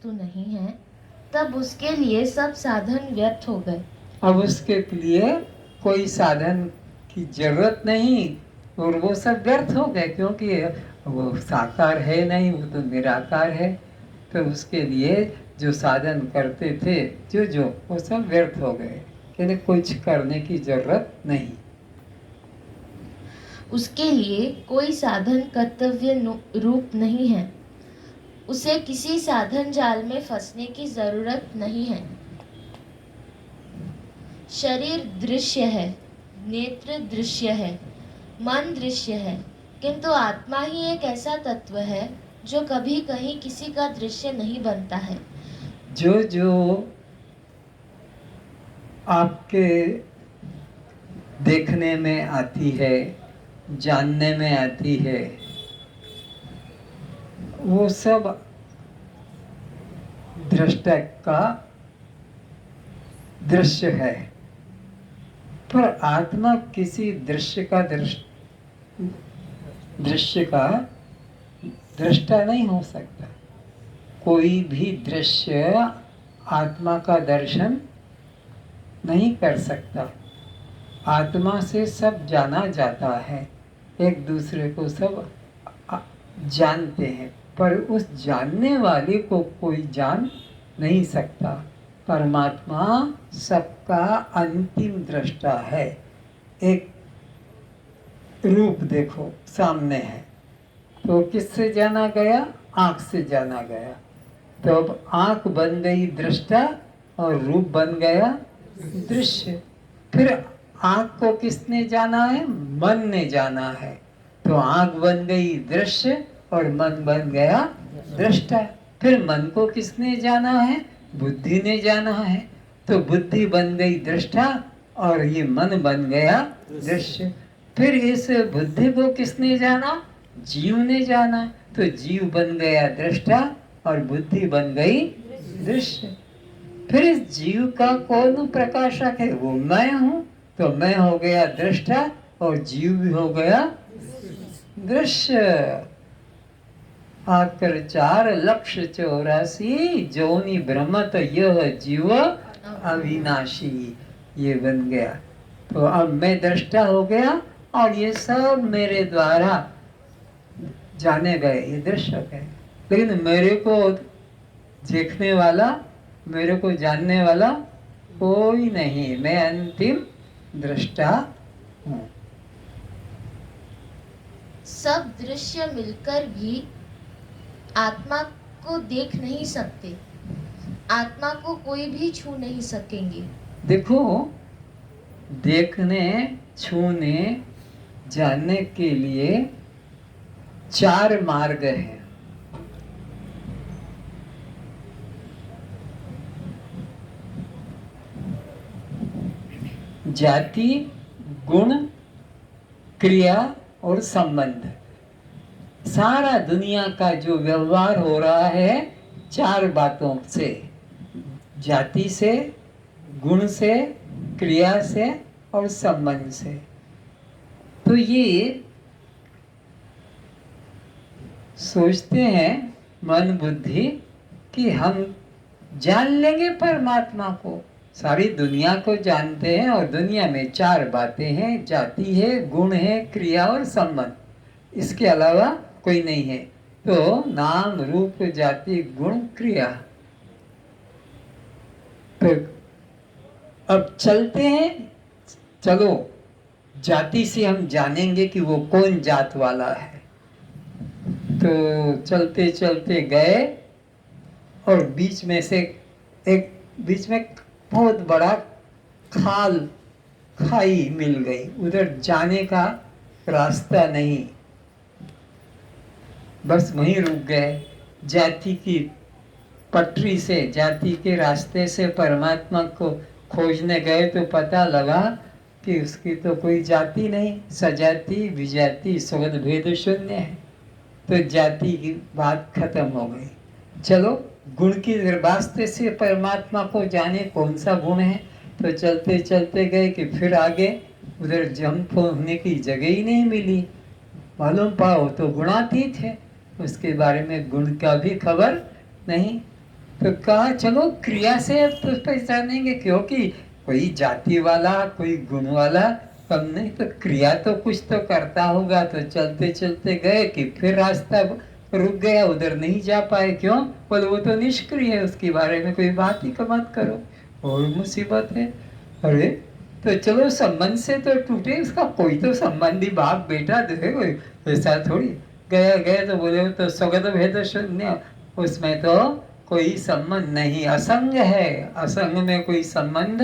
वस्तु नहीं है, तब उसके लिए सब साधन व्यर्थ हो गए। अब उसके लिए कोई साधन की जरूरत नहीं और वो सब व्यर्थ हो गए, क्योंकि वो साकार है नहीं, वो तो निराकार है। तो उसके लिए जो साधन करते थे जो वो सब व्यर्थ हो गए, कहते कुछ करने की जरूरत नहीं। उसके लिए कोई साधन कर्तव्य रूप नहीं है, उसे किसी साधन जाल में फंसने की जरूरत नहीं है। शरीर दृश्य है, नेत्र दृश्य है, मन दृश्य है, किंतु आत्मा ही एक ऐसा तत्व है जो कभी कहीं किसी का दृश्य नहीं बनता है। जो जो आपके देखने में आती है, जानने में आती है, वो सब दृष्टा का दृश्य है। पर आत्मा किसी दृश्य का दृष्टा नहीं हो सकता। कोई भी दृश्य आत्मा का दर्शन नहीं कर सकता। आत्मा से सब जाना जाता है, एक दूसरे को सब जानते हैं, पर उस जानने वाले को कोई जान नहीं सकता। परमात्मा सबका अंतिम दृष्टा है। एक रूप देखो सामने है, तो किससे जाना गया? आंख से जाना गया। तो अब आंख बन गई दृष्टा और रूप बन गया दृश्य। फिर आंख को किसने जाना है? मन ने जाना है। तो आंख बन गई दृश्य और मन बन गया दृष्टा। फिर मन को किसने जाना है? बुद्धि ने जाना है। तो बुद्धि बन गई दृष्टा और ये मन बन गया दृश्य। फिर इस बुद्धि को किसने जाना? जीव ने जाना। तो जीव बन गया दृष्टा और बुद्धि बन गई दृश्य। फिर इस जीव का कौन प्रकाशक है? वो मैं हूं। तो मैं हो गया दृष्टा और जीव भी हो गया दृश्य। आकर 4,84,000 जोनि भ्रमत यह जीव अविनाशी, ये बन गया। तो अब मैं दृष्टा हो गया और ये सब मेरे द्वारा जाने गए, ये दृश्य है। लेकिन मेरे को देखने वाला, मेरे को जानने वाला कोई नहीं। मैं अंतिम दृष्टा हूँ। सब दृश्य मिलकर भी आत्मा को देख नहीं सकते, आत्मा को कोई भी छू नहीं सकेंगे। देखो, देखने, छूने, जानने के लिए 4 मार्ग हैं। जाति, गुण, क्रिया और संबंध। सारा दुनिया का जो व्यवहार हो रहा है 4 बातों से, जाति से, गुण से, क्रिया से और संबंध से। तो ये सोचते हैं मन बुद्धि कि हम जान लेंगे परमात्मा को। सारी दुनिया को जानते हैं और दुनिया में 4 बातें हैं, जाति है, गुण है, क्रिया और संबंध। इसके अलावा कोई नहीं है। तो नाम, रूप, जाति, गुण, क्रिया। तो अब चलते हैं, चलो जाति से हम जानेंगे कि वो कौन जात वाला है। तो चलते चलते गए और बीच में से एक, बीच में बहुत बड़ा खाई मिल गई। उधर जाने का रास्ता नहीं, बस वहीं रुक गए। जाति की पटरी से, जाति के रास्ते से परमात्मा को खोजने गए तो पता लगा कि उसकी तो कोई जाति नहीं, सजाति विजाति स्वगत भेद शून्य है। तो जाति की बात खत्म हो गई। चलो गुण की रास्ते से परमात्मा को जाने, कौन सा गुण है। तो चलते चलते गए कि फिर आगे उधर जंप होने की जगह ही नहीं मिली। मालूम पाओ तो गुणातीत है, उसके बारे में गुण का भी खबर नहीं। तो कहा चलो क्रिया से अब तो पहचानेंगे, क्योंकि कोई जाति वाला कोई गुण वाला कम नहीं, तो क्रिया तो कुछ तो करता होगा। तो चलते चलते गए कि फिर रास्ता रुक गया, उधर नहीं जा पाए। क्यों? बोले वो तो निष्क्रिय है, उसके बारे में कोई बात ही मत करो, और मुसीबत है। अरे तो चलो संबंध से तो टूटे, उसका कोई तो संबंधी बाप बेटा तो है, कोई ऐसा थोड़ी। गया गए तो बोले तो स्वगत भेद शून्य, उसमें तो कोई संबंध नहीं, असंग है, असंग में कोई संबंध।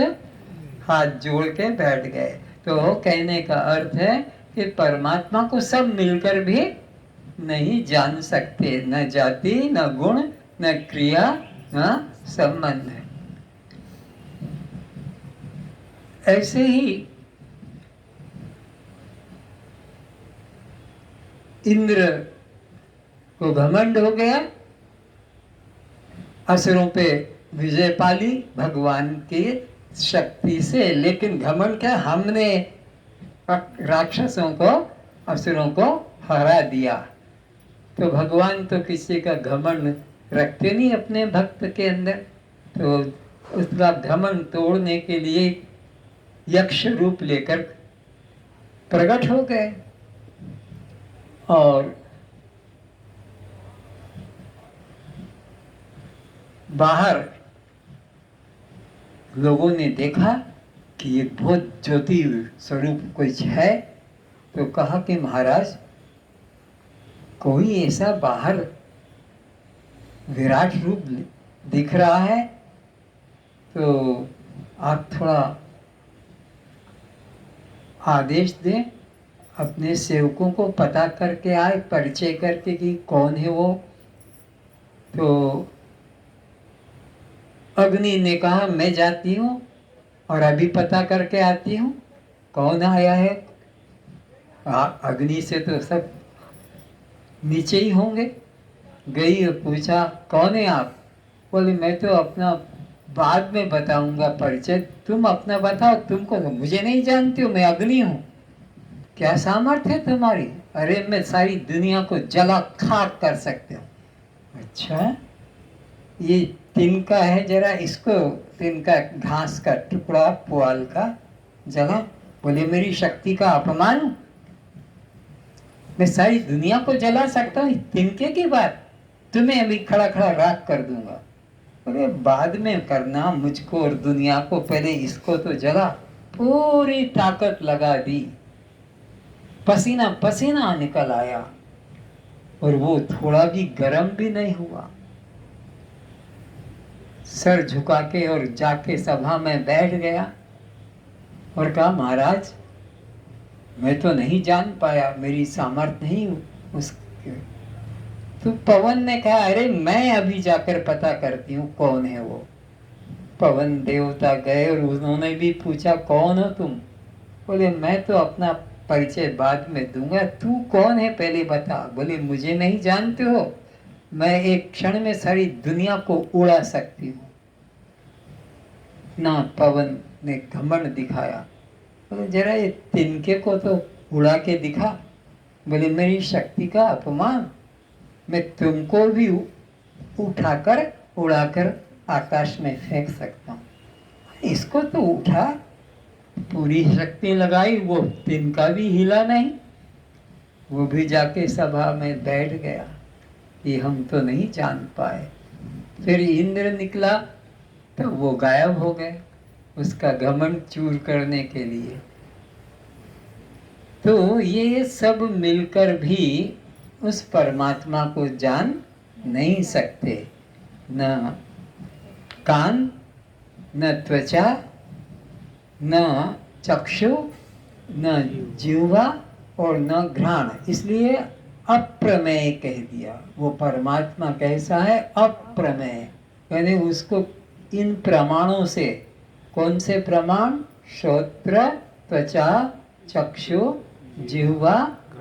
हाथ जोड़ के बैठ गए। तो कहने का अर्थ है कि परमात्मा को सब मिलकर भी नहीं जान सकते, न जाति न गुण न क्रिया न संबंध। ऐसे ही इंद्र को घमंड हो गया, असुरों पे विजय पाली भगवान की शक्ति से। लेकिन घमंड क्या, हमने राक्षसों को असुरों को हरा दिया। तो भगवान तो किसी का घमंड रखते नहीं अपने भक्त के अंदर, तो उसका घमंड तोड़ने के लिए यक्ष रूप लेकर प्रकट हो गए। और बाहर लोगों ने देखा कि ये बहुत ज्योति स्वरूप कुछ है, तो कहा कि महाराज कोई ऐसा बाहर विराट रूप दिख रहा है, तो आप थोड़ा आदेश दें, अपने सेवकों को पता करके आए, परिचय करके कि कौन है वो। तो अग्नि ने कहा मैं जाती हूँ और अभी पता करके आती हूँ कौन आया है। अग्नि से तो सब नीचे ही होंगे। गई और पूछा कौन है आप? बोले मैं तो अपना बाद में बताऊंगा परिचय, तुम अपना बताओ, तुमको तो मुझे नहीं जानती हो, मैं अग्नि हूँ। क्या सामर्थ्य है तुम्हारी? अरे मैं सारी दुनिया को जला खाक कर सकते हो। अच्छा ये तिनका है, जरा इसको तिनका घास का टुकड़ा पुआल का जला। बोले मेरी शक्ति का अपमान, मैं सारी दुनिया को जला सकता हूँ तिनके की बात, तुम्हें अभी खड़ा खड़ा राख कर दूंगा। बोले बाद में करना मुझको और दुनिया को, पहले इसको तो जला। पूरी ताकत लगा दी, पसीना पसीना निकल आया और वो थोड़ा भी गर्म भी नहीं हुआ। सर झुका के और जाके सभा में बैठ गया और कहा महाराज मैं तो नहीं जान पाया, मेरी सामर्थ्य नहीं उसके। तो पवन ने कहा अरे मैं अभी जाकर पता करती हूँ कौन है वो। पवन देवता गए और उन्होंने भी पूछा कौन हो तुम? बोले मैं तो अपना परिचय बाद में दूंगा, तू कौन है पहले बता। बोले मुझे नहीं जानते हो, मैं एक क्षण में सारी दुनिया को उड़ा सकती हूँ। ना पवन ने घमंड दिखाया, बोले जरा ये तिनके को तो उड़ा के दिखा। बोले मेरी शक्ति का अपमान, मैं तुमको भी उठाकर उड़ाकर आकाश में फेंक सकता हूँ। इसको तो उठा, पूरी शक्ति लगाई, वो तिनका भी हिला नहीं। वो भी जाके सभा में बैठ गया कि हम तो नहीं जान पाए। फिर इंद्र निकला तो वो गायब हो गए उसका घमंड चूर करने के लिए। तो ये सब मिलकर भी उस परमात्मा को जान नहीं सकते। न कान, न त्वचा, न चक्षु, न जीवा और न घ्राण, इसलिए अप्रमेय कह दिया। वो परमात्मा कैसा है? अप्रमेय, यानी उसको इन प्रमाणों से, कौन से प्रमाण? श्रोत्र, त्वचा, चक्षु, जिह्वा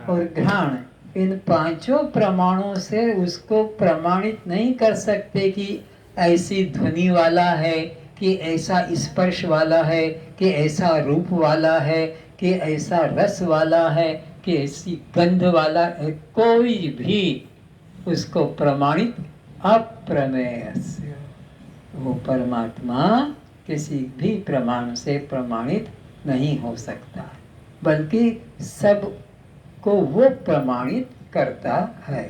और घ्राण, इन पांचों प्रमाणों से उसको प्रमाणित नहीं कर सकते कि ऐसी ध्वनि वाला है, कि ऐसा स्पर्श वाला है, कि ऐसा रूप वाला है, कि ऐसा रस वाला है, कि ऐसी गंध वाला है। कोई भी उसको प्रमाणित अप्रमेय से। वो परमात्मा किसी भी प्रमाण से प्रमाणित नहीं हो सकता, बल्कि सब को वो प्रमाणित करता है।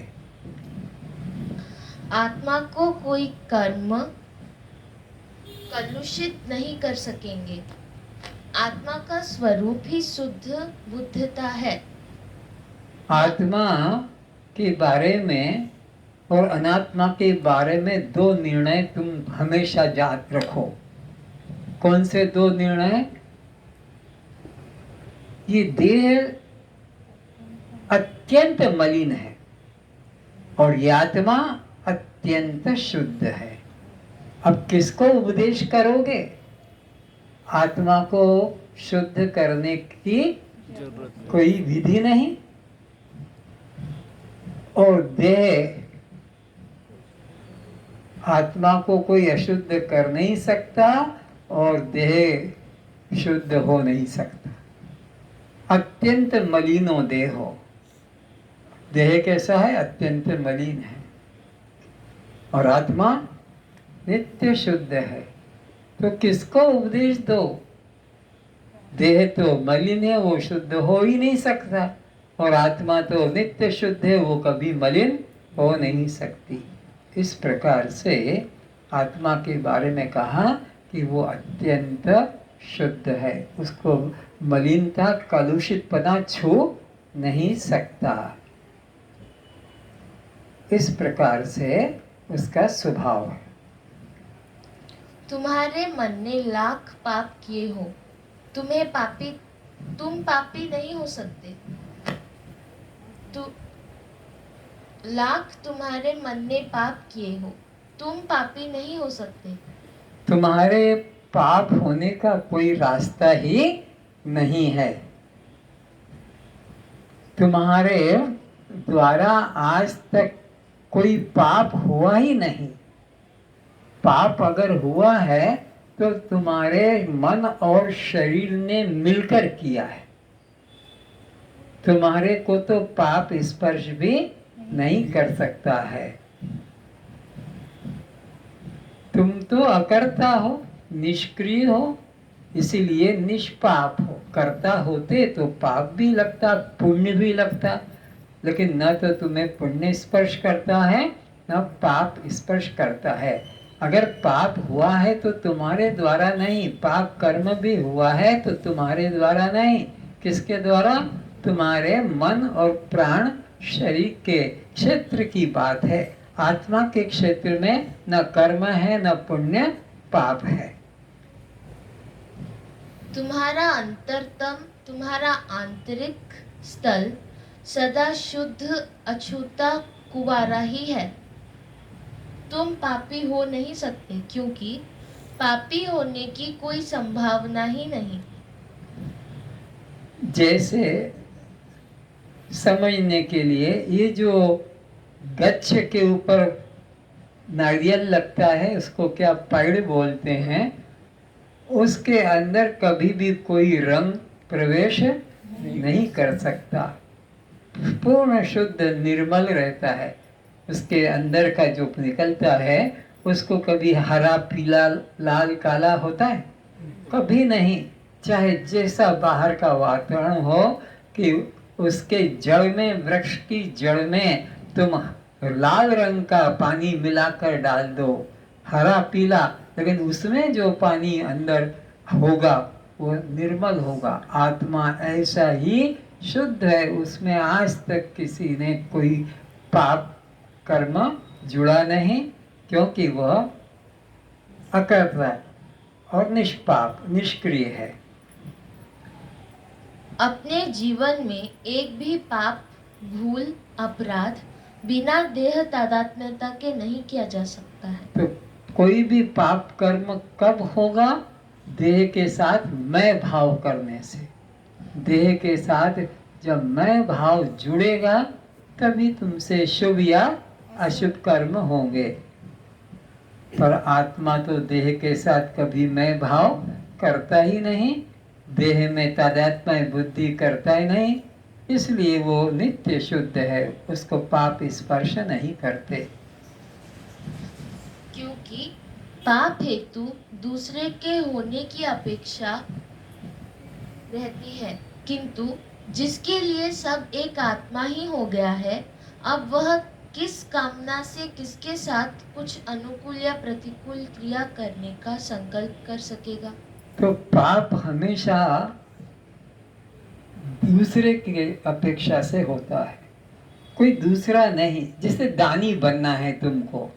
आत्मा को कोई कर्म कलुषित नहीं कर सकेंगे। आत्मा का स्वरूप ही शुद्ध बुद्धता है। आत्मा के बारे में और अनात्मा के बारे में दो निर्णय तुम हमेशा याद रखो। कौन से दो निर्णय? ये देह अत्यंत मलिन है और ये आत्मा अत्यंत शुद्ध है। अब किसको उपदेश करोगे? आत्मा को शुद्ध करने की कोई विधि नहीं और देह आत्मा को कोई अशुद्ध कर नहीं सकता और देह शुद्ध हो नहीं सकता। अत्यंत मलिनो देहो, देह कैसा है? अत्यंत मलिन है और आत्मा नित्य शुद्ध है। तो किसको उपदेश दो? देह तो मलिन है, वो शुद्ध हो ही नहीं सकता, और आत्मा तो नित्य शुद्ध है, वो कभी मलिन हो नहीं सकती। इस प्रकार से आत्मा के बारे में कहा कि वो अत्यंत शुद्ध है, उसको मलिनता कलुषितपना छू नहीं सकता। इस प्रकार से उसका स्वभाव है। तुम्हारे मन ने लाख पाप किए हो, तुम पापी नहीं हो सकते। लाख तुम्हारे मन ने पाप किए हो, तुम पापी नहीं हो सकते। तुम्हारे पाप होने का कोई रास्ता ही नहीं है। तुम्हारे द्वारा आज तक कोई पाप हुआ ही नहीं। पाप अगर हुआ है तो तुम्हारे मन और शरीर ने मिलकर किया है। तुम्हारे को तो पाप स्पर्श भी नहीं कर सकता है। तुम तो अकर्ता हो, निष्क्रिय हो, इसीलिए निष्पाप हो। कर्ता होते तो पाप भी लगता, पुण्य भी लगता, लेकिन न तो तुम्हें पुण्य स्पर्श करता है न पाप स्पर्श करता है। अगर पाप हुआ है तो तुम्हारे द्वारा नहीं, पाप कर्म भी हुआ है तो तुम्हारे द्वारा नहीं। किसके द्वारा? तुम्हारे मन और प्राण शरीर के क्षेत्र की बात है। आत्मा के क्षेत्र में न कर्म है न पुण्य पाप है। तुम्हारा अंतरतम, तुम्हारा आंतरिक स्थल सदा शुद्ध अछूता कुंवारा ही है। तुम पापी हो नहीं सकते, क्योंकि पापी होने की कोई संभावना ही नहीं। जैसे समझने के लिए, ये जो गच्छ के ऊपर नारियल लगता है उसको क्या पेड़ बोलते हैं, उसके अंदर कभी भी कोई रंग प्रवेश नहीं कर सकता। पूर्ण शुद्ध निर्मल रहता है। उसके अंदर का जो निकलता है उसको कभी हरा पीला लाल काला होता है? कभी नहीं। चाहे जैसा बाहर का वातावरण हो, कि उसके जड़ में, वृक्ष की जड़ में तुम लाल रंग का पानी मिलाकर डाल दो, हरा पीला, लेकिन उसमें जो पानी अंदर होगा वो निर्मल होगा। आत्मा ऐसा ही शुद्ध है, उसमें आज तक किसी ने कोई पाप कर्म जुड़ा नहीं, क्योंकि वह अकर्ता और निष्पाप निष्क्रिय है। अपने जीवन में एक भी पाप, भूल, अपराध बिना देह तादात्म्यता के नहीं किया जा सकता है। तो कोई भी पाप कर्म कब होगा? देह के साथ मैं भाव करने से। देह के साथ जब मैं भाव जुड़ेगा तभी तुमसे शुभ या अशुभ कर्म होंगे। पर आत्मा तो देह के साथ कभी मैं भाव करता ही नहीं, देह में तादात्म्य बुद्धि करता ही नहीं, इसलिए वो नित्य शुद्ध है, उसको पाप स्पर्श नहीं करते। क्योंकि पाप हेतु दूसरे के होने की अपेक्षा रहती है, किंतु जिसके लिए सब एक आत्मा ही हो गया है, अब वह किस कामना से किसके साथ कुछ अनुकूल या प्रतिकूल क्रिया करने का संकल्प कर सकेगा? तो पाप हमेशा दूसरे की अपेक्षा से होता है, कोई दूसरा नहीं। जैसे दानी बनना है तुमको,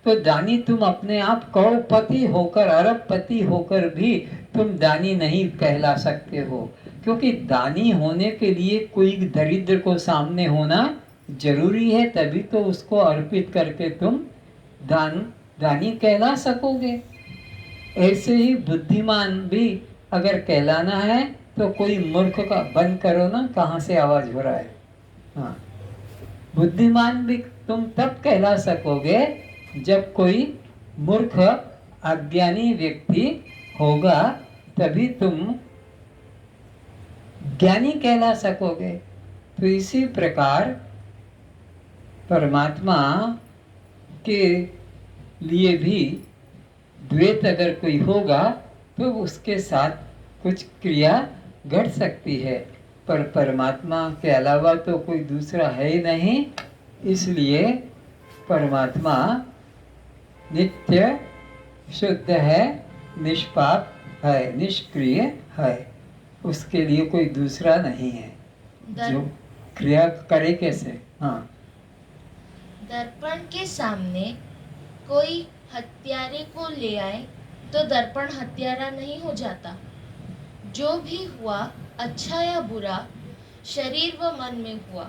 तो दानी तुम अपने आप करोड़पति होकर, अरबपति होकर भी तुम दानी नहीं कहला सकते हो, क्योंकि दानी होने के लिए कोई दरिद्र को सामने होना जरूरी है, तभी तो उसको अर्पित करके तुम दानी कहला सकोगे। ऐसे ही बुद्धिमान भी अगर कहलाना है तो कोई मूर्ख का बंद करो ना, कहाँ से आवाज हो रहा है। हाँ, बुद्धिमान भी तुम तब कहला सकोगे जब कोई मूर्ख अज्ञानी व्यक्ति होगा, तभी तुम ज्ञानी कहला सकोगे। तो इसी प्रकार परमात्मा के लिए भी द्वैत अगर कोई होगा तो उसके साथ कुछ क्रिया घट सकती है, पर परमात्मा के अलावा तो कोई दूसरा है ही नहीं। इसलिए परमात्मा नित्य शुद्ध है, निष्पाप है, निष्क्रिय है, उसके लिए कोई दूसरा नहीं है जो क्रिया करे कैसे। हाँ, दर्पण के सामने कोई हत्यारे को ले आए तो दर्पण हत्यारा नहीं हो जाता। जो भी हुआ, अच्छा या बुरा, शरीर व मन में हुआ।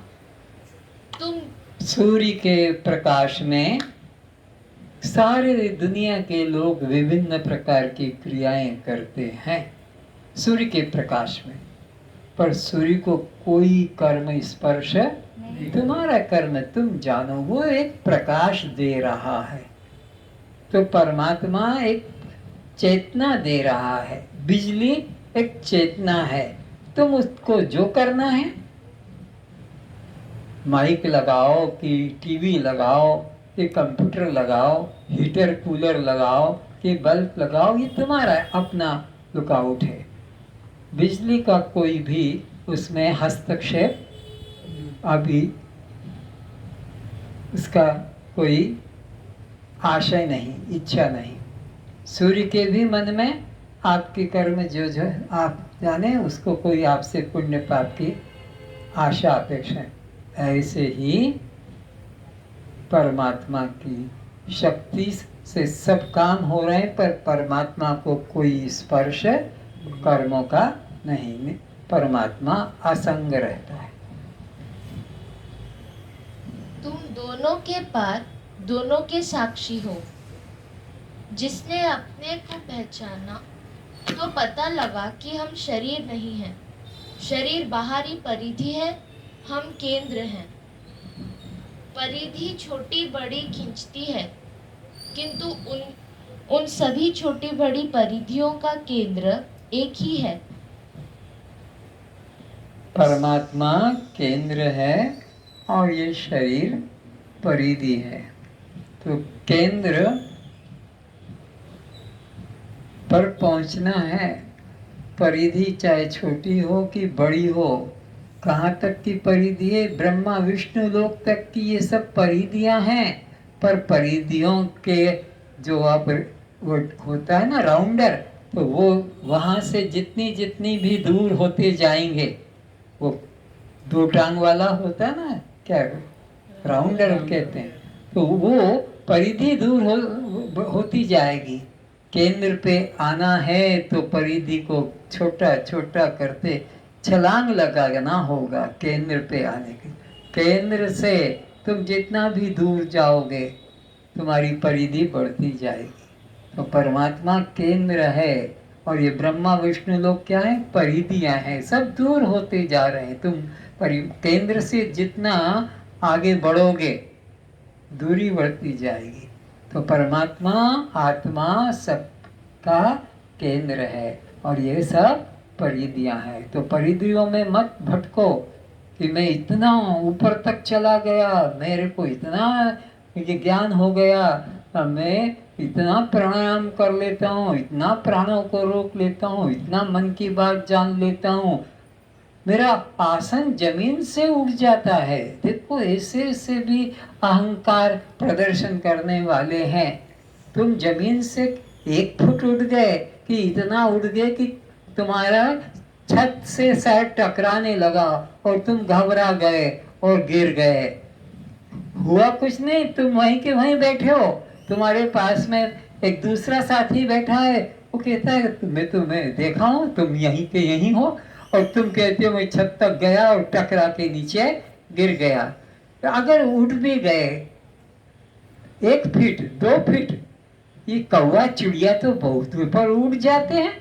तुम सूर्य के प्रकाश में सारे दुनिया के लोग विभिन्न प्रकार की क्रियाएं करते हैं सूर्य के प्रकाश में, पर सूर्य को कोई कर्म स्पर्श नहीं। तुम्हारा कर्म तुम जानो, वो एक प्रकाश दे रहा है। तो परमात्मा एक चेतना दे रहा है, बिजली एक चेतना है, तुम उसको जो करना है, माइक लगाओ कि टीवी लगाओ कि कंप्यूटर लगाओ, हीटर कूलर लगाओ कि बल्ब लगाओ, ये तुम्हारा अपना लुकआउट है। बिजली का कोई भी उसमें हस्तक्षेप अभी उसका कोई आशय नहीं, इच्छा नहीं। सूर्य के भी मन में आपके कर्म जो जो आप जाने, उसको कोई आपसे पुण्य पाप की आशा अपेक्षा है। ऐसे ही परमात्मा की शक्ति से सब काम हो रहे हैं, पर परमात्मा को कोई स्पर्श कर्मों का नहीं, परमात्मा असंग रहता है। तुम दोनों के पार, दोनों के साक्षी हो। जिसने अपने को पहचाना तो पता लगा कि हम शरीर नहीं हैं। शरीर बाहरी परिधि है, हम केंद्र हैं। परिधि छोटी बड़ी खींचती है, किंतु उन सभी छोटी बड़ी परिधियों का केंद्र एक ही है। परमात्मा केंद्र है और ये शरीर परिधि है। तो केंद्र पर पहुंचना है, परिधि चाहे छोटी हो कि बड़ी हो। कहाँ तक की परिधि है? ब्रह्मा विष्णु लोक तक की ये सब परिधियां हैं, पर परिधियों के जो अब वो होता है ना राउंडर, तो वो वहाँ से जितनी जितनी भी दूर होते जाएंगे, वो दो टांग वाला होता है ना, क्या राउंडर कहते हैं, तो वो परिधि दूर होती जाएगी। केंद्र पे आना है तो परिधि को छोटा छोटा करते छलांग लगाना होगा केंद्र पे आने के। केंद्र से तुम जितना भी दूर जाओगे तुम्हारी परिधि बढ़ती जाएगी। तो परमात्मा केंद्र है और ये ब्रह्मा विष्णु लोग क्या है? परिधियां हैं, सब दूर होते जा रहे हैं। तुम केंद्र से जितना आगे बढ़ोगे दूरी बढ़ती जाएगी। तो परमात्मा आत्मा सबका केंद्र है और ये सब परिधियां हैं। तो परिधियों में मत भटको कि मैं इतना ऊपर तक चला गया, मेरे को इतना ये ज्ञान हो गया, मैं इतना प्राणायाम कर लेता हूँ, इतना प्राणों को रोक लेता हूँ, इतना मन की बात जान लेता हूँ, मेरा आसन जमीन से उठ जाता है। देखो ऐसे ऐसे भी अहंकार प्रदर्शन करने वाले हैं। तुम जमीन से 1 फुट उठ गए कि इतना उठ गए कि तुम्हारा छत से शायद टकराने लगा और तुम घबरा गए और गिर गए। हुआ कुछ नहीं, तुम वहीं के वहीं बैठे हो। तुम्हारे पास में एक दूसरा साथी बैठा है, वो कहता है मैं तुम्हें देखा हूं, तुम यहीं के यहीं हो, और तुम कहते हो मैं छत तक गया और टकरा के नीचे गिर गया। तो अगर उठ भी गए 1 फीट 2 फीट, ये कौवा चिड़िया तो बहुत ऊपर उड़ जाते हैं।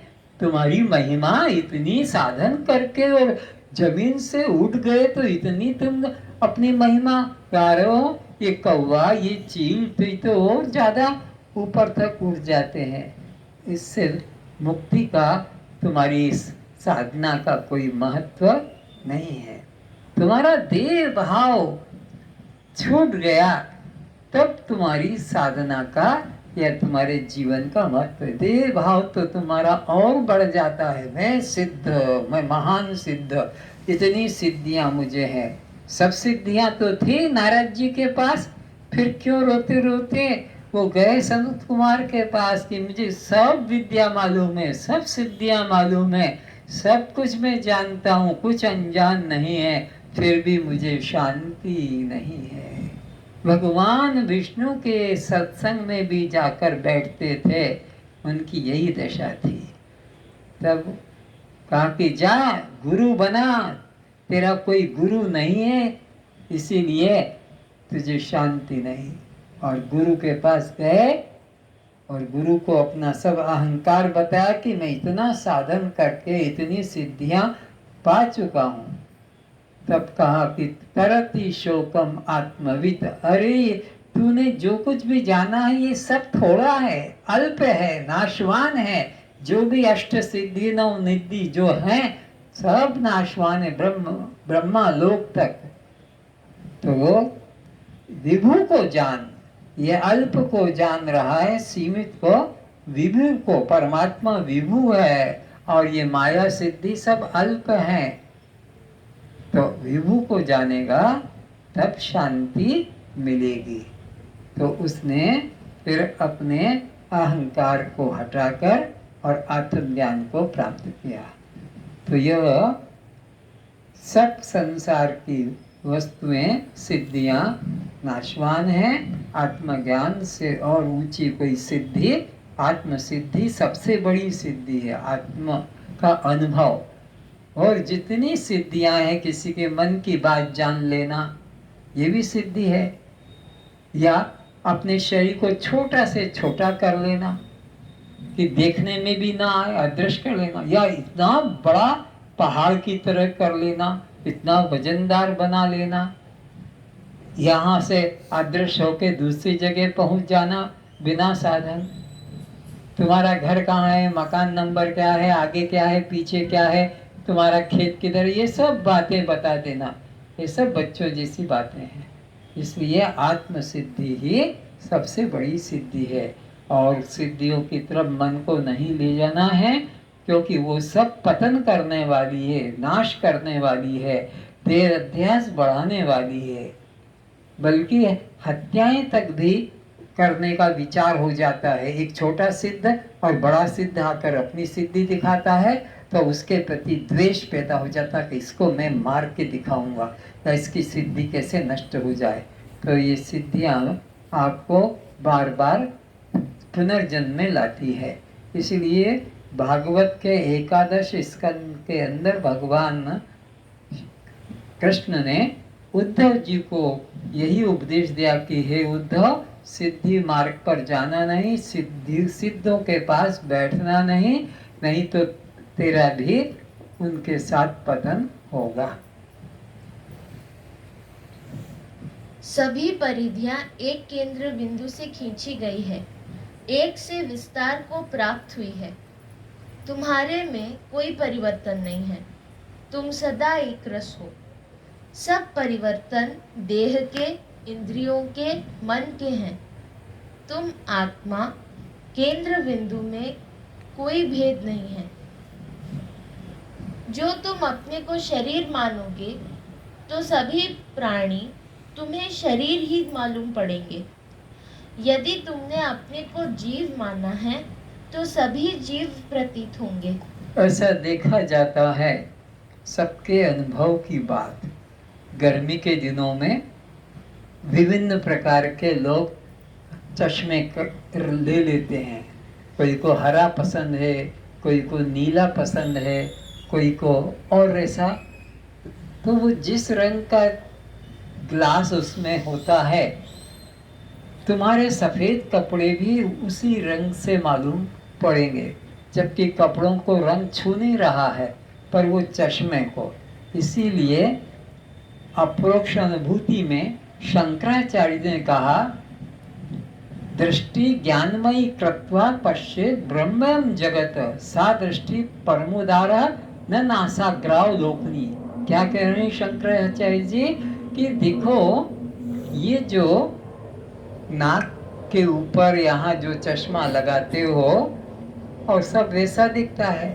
तुम्हारी महिमा इतनी साधन करके और जमीन से उठ गए तो इतनी तुम अपनी महिमा गा रहे हो। ये कौवा ये चील तो और ज्यादा ऊपर तक उड़ जाते हैं। इससे मुक्ति का तुम्हारी इस साधना का कोई महत्व नहीं है। तुम्हारा देह भाव छूट गया तब तुम्हारी साधना का या तुम्हारे जीवन का महत्व। देह भाव तो तुम्हारा और बढ़ जाता है। मैं सिद्ध, मैं महान सिद्ध, इतनी सिद्धियां मुझे हैं। सब सिद्धियां तो थी नारद जी के पास, फिर क्यों रोते रोते वो गए संत कुमार के पास कि मुझे सब विद्या मालूम है, सब सिद्धियां मालूम है, सब कुछ मैं जानता हूँ, कुछ अनजान नहीं है, फिर भी मुझे शांति नहीं है। भगवान विष्णु के सत्संग में भी जाकर बैठते थे, उनकी यही दशा थी। तब कहा कि जा गुरु बना, तेरा कोई गुरु नहीं है इसीलिए तुझे शांति नहीं। और गुरु के पास गए और गुरु को अपना सब अहंकार बताया कि मैं इतना साधन करके इतनी सिद्धियां पा चुका हूँ। तब कहा कि तरति शोकम आत्मवित, अरे तूने जो कुछ भी जाना है ये सब थोड़ा है, अल्प है, नाशवान है। जो भी अष्ट सिद्धि नव निधि जो है सब नाशवान है, ब्रह्मा लोक तक। तो वो विभु को जान, ये अल्प को जान रहा है, सीमित को, विभु को। परमात्मा विभु है और ये माया सिद्धि सब अल्प है। तो विभु को जानेगा तब शांति मिलेगी। तो उसने फिर अपने अहंकार को हटाकर और आत्मज्ञान को प्राप्त किया। तो यह सब संसार की वस्तुएं सिद्धियां नाशवान हैं। आत्मज्ञान से और ऊंची कोई सिद्धि, आत्म सिद्धि सबसे बड़ी सिद्धि है, आत्मा का अनुभव। और जितनी सिद्धियां हैं, किसी के मन की बात जान लेना ये भी सिद्धि है, या अपने शरीर को छोटा से छोटा कर लेना कि देखने में भी ना आए, अदृश्य कर लेना, या इतना बड़ा पहाड़ की तरह कर लेना, इतना वजनदार बना लेना, यहाँ से अदृश्य होके दूसरी जगह पहुंच जाना बिना साधन। तुम्हारा घर कहाँ है, मकान नंबर क्या है, आगे क्या है, पीछे क्या है, तुम्हारा खेत किधर, ये सब बातें बता देना, ये सब बच्चों जैसी बातें हैं। इसलिए आत्म सिद्धि ही सबसे बड़ी सिद्धि है। और सिद्धियों की तरफ मन को नहीं ले जाना है, क्योंकि वो सब पतन करने वाली है, नाश करने वाली है, देह अध्यास बढ़ाने वाली है, बल्कि हत्याएं तक भी करने का विचार हो जाता है। एक छोटा सिद्ध और बड़ा सिद्ध आकर अपनी सिद्धि दिखाता है तो उसके प्रति द्वेष पैदा हो जाता है कि इसको मैं मार के दिखाऊंगा या इसकी सिद्धि कैसे नष्ट हो जाए। तो ये सिद्धियां आपको बार बार पुनर्जन्म में लाती है। इसलिए भागवत के 11 स्कंद के अंदर भगवान कृष्ण ने उद्धव जी को यही उपदेश दिया कि हे उद्धव, सिद्धि मार्ग पर जाना नहीं, सिद्धों के पास बैठना नहीं, नहीं तो तेरा भी उनके साथ पतन होगा। सभी परिधियां एक केंद्र बिंदु से खींची गई है, एक से विस्तार को प्राप्त हुई है। तुम्हारे में कोई परिवर्तन नहीं है, तुम सदा एक रस हो। सब परिवर्तन देह के, इंद्रियों के, मन के हैं। तुम आत्मा केंद्र बिंदु में कोई भेद नहीं है। जो तुम अपने को शरीर मानोगे तो सभी प्राणी तुम्हें शरीर ही मालूम पड़ेंगे। यदि तुमने अपने को जीव माना है तो सभी जीव प्रतीत होंगे। ऐसा देखा जाता है, सबके अनुभव की बात। गर्मी के दिनों में विभिन्न प्रकार के लोग चश्मे ले लेते हैं। कोई को हरा पसंद है, कोई को नीला पसंद है, कोई को और ऐसा। तो वो जिस रंग का ग्लास उसमें होता है, तुम्हारे सफ़ेद कपड़े भी उसी रंग से मालूम पड़ेंगे, जबकि कपड़ों को रंग छू नहीं रहा है, पर वो चश्मे को। इसीलिए अप्रोक्ष अनुभूति में शंकराचार्य ने कहा, दृष्टि ज्ञानमयी कृत्वा पश्येत् ब्रह्मं जगत, सा दृष्टि परमोदारा न नासाग्राव लोकनी। क्या कह रहे हैं शंकराचार्य जी कि देखो, ये जो नाक के ऊपर यहाँ जो चश्मा लगाते हो और सब वैसा दिखता है,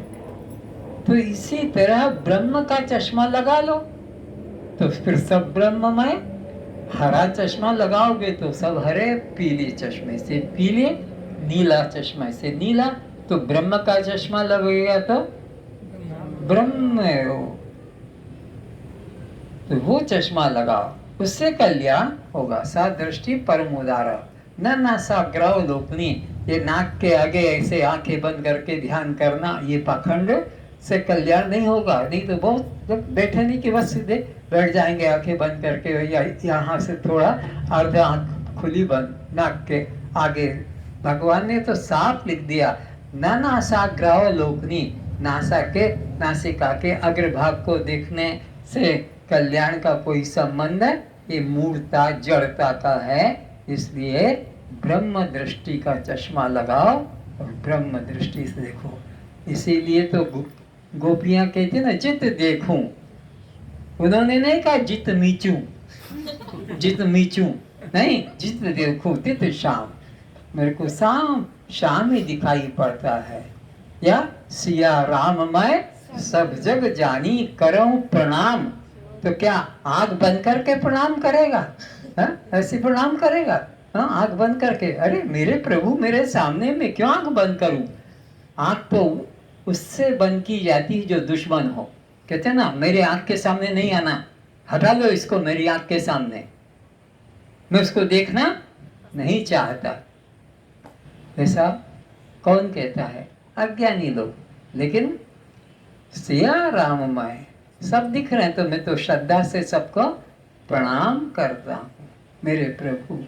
तो इसी तरह ब्रह्म का चश्मा लगा लो तो फिर सब ब्रह्ममय। हरा चश्मा लगाओगे तो सब हरे, पीले चश्मे से पीले, नीला चश्मा से नीला, तो ब्रह्म का चश्मा लगेगा तो ब्रह्म हो। तो वो चश्मा लगाओ, उससे कल्याण होगा। सा दृष्टि परमोदारा न नासाग्राव लोकनी। ये नाक के आगे ऐसे आंखें बंद करके ध्यान करना, ये पाखंड से कल्याण नहीं होगा। नहीं तो बहुत लोग बैठे नहीं कि बस सीधे बैठ जाएंगे आंखें बंद करके, या यहाँ से थोड़ा अर्ध आंख खुली बंद, नाक के आगे। भगवान ने तो साफ लिख दिया, न नासाग्राव लोकनी। नासिका के अग्रभाग को देखने से कल्याण का कोई संबंध है, ये मूर्ता जड़ता का है। इसलिए ब्रह्म दृष्टि का चश्मा लगाओ और ब्रह्म दृष्टि से देखो। इसीलिए तो गोपियां कहती ना, जित देखूं। उन्होंने नहीं कहा जित मीचू, जित मीचू नहीं, जित देखूं तित शाम। मेरे को शाम ही दिखाई पड़ता है। या सिया राम मैं सब जग जानी करऊं प्रणाम। तो क्या आंख बंद करके प्रणाम करेगा? ऐसे प्रणाम करेगा? आंख बंद करके, अरे मेरे प्रभु मेरे सामने में क्यों आंख बंद करूं? आंख तो उससे बंद की जाती है जो दुश्मन हो। कहते ना, मेरे आंख के सामने नहीं आना, हटा लो इसको मेरी आंख के सामने, मैं उसको देखना नहीं चाहता। ऐसा कौन कहता है? अज्ञानी लोग। लेकिन सिया राममय सब दिख रहे हैं, तो मैं तो श्रद्धा से सबको प्रणाम करता हूँ, मेरे प्रभु।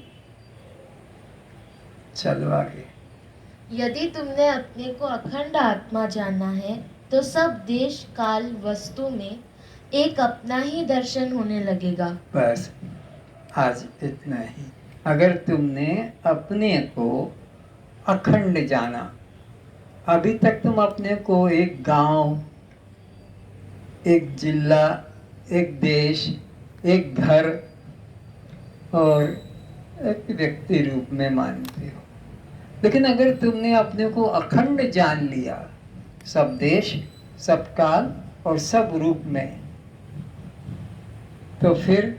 चलो आगे। यदि तुमने अपने को अखंड आत्मा जाना है तो सब देश काल वस्तु में एक अपना ही दर्शन होने लगेगा। बस आज इतना ही। अगर तुमने अपने को अखंड जाना, अभी तक तुम अपने को एक गांव, एक जिला, एक देश, एक घर और एक व्यक्ति रूप में मानते हो। लेकिन अगर तुमने अपने को अखंड जान लिया, सब देश, सब काल और सब रूप में, तो फिर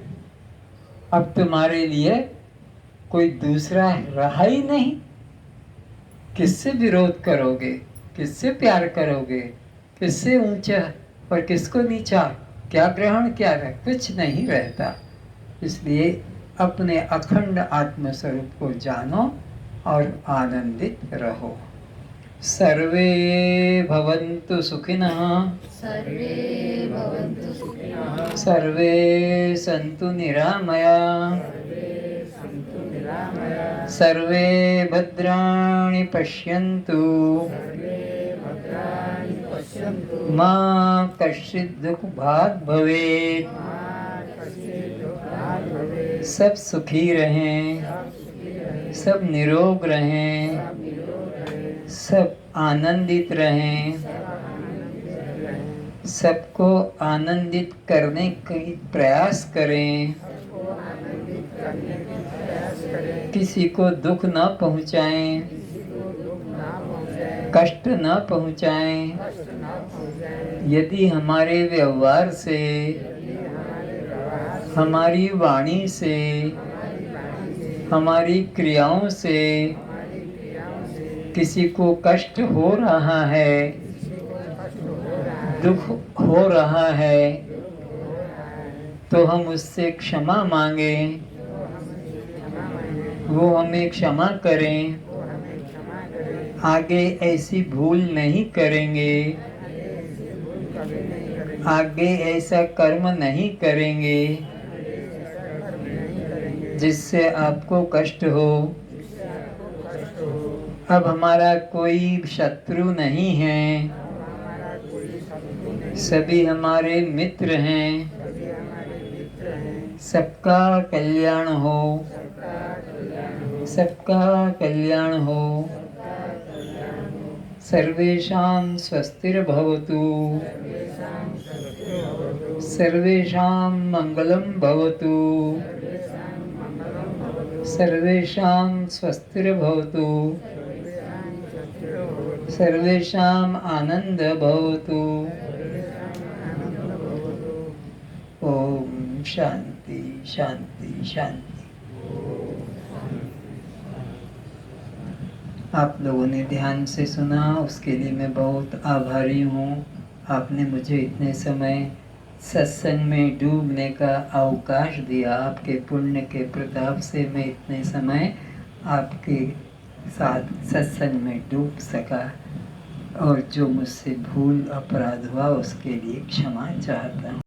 अब तुम्हारे लिए कोई दूसरा रहा ही नहीं। किससे विरोध करोगे? किससे प्यार करोगे? किससे ऊंचा और किसको नीचा? क्या ग्रहण, क्या रह, कुछ नहीं रहता। इसलिए अपने अखंड आत्म स्वरूप को जानो और आनंदित रहो। सर्वे भवन्तु सुखिनः, सर्वे भवन्तु सुखिनः, सर्वे सन्तु निरामया, सर्वे भद्राणि पश्यन्तु, मा कश्चित् दुःखभाग् भवेत्। सब सुखी रहें, सब निरोग रहें, सब आनंदित रहें, सबको आनंदित करने का प्रयास करें। किसी को दुख न पहुँचाएं, कष्ट न पहुँचाएं। यदि हमारे व्यवहार से, हमारी वाणी से, हमारी क्रियाओं से किसी को कष्ट हो रहा है, दुख हो रहा है, तो हम उससे क्षमा मांगें, वो हमें क्षमा करें, आगे ऐसी भूल नहीं करेंगे, आगे ऐसा कर्म नहीं करेंगे जिससे आपको कष्ट हो। अब हमारा कोई शत्रु नहीं है, सभी हमारे मित्र हैं। सबका कल्याण हो, सबका कल्याण हो। सर्वेषां स्वस्तिर्भवतु, सर्वेषां मंगलं भवतु, सर्वेषां स्वस्तिर्भवतु, सर्वेषां आनंद भवतु। ओम शांति शांति शांति। आप लोगों ने ध्यान से सुना, उसके लिए मैं बहुत आभारी हूँ। आपने मुझे इतने समय सत्संग में डूबने का अवकाश दिया। आपके पुण्य के प्रताप से मैं इतने समय आपके साथ सत्संग में डूब सका, और जो मुझसे भूल अपराध हुआ उसके लिए क्षमा चाहता हूँ।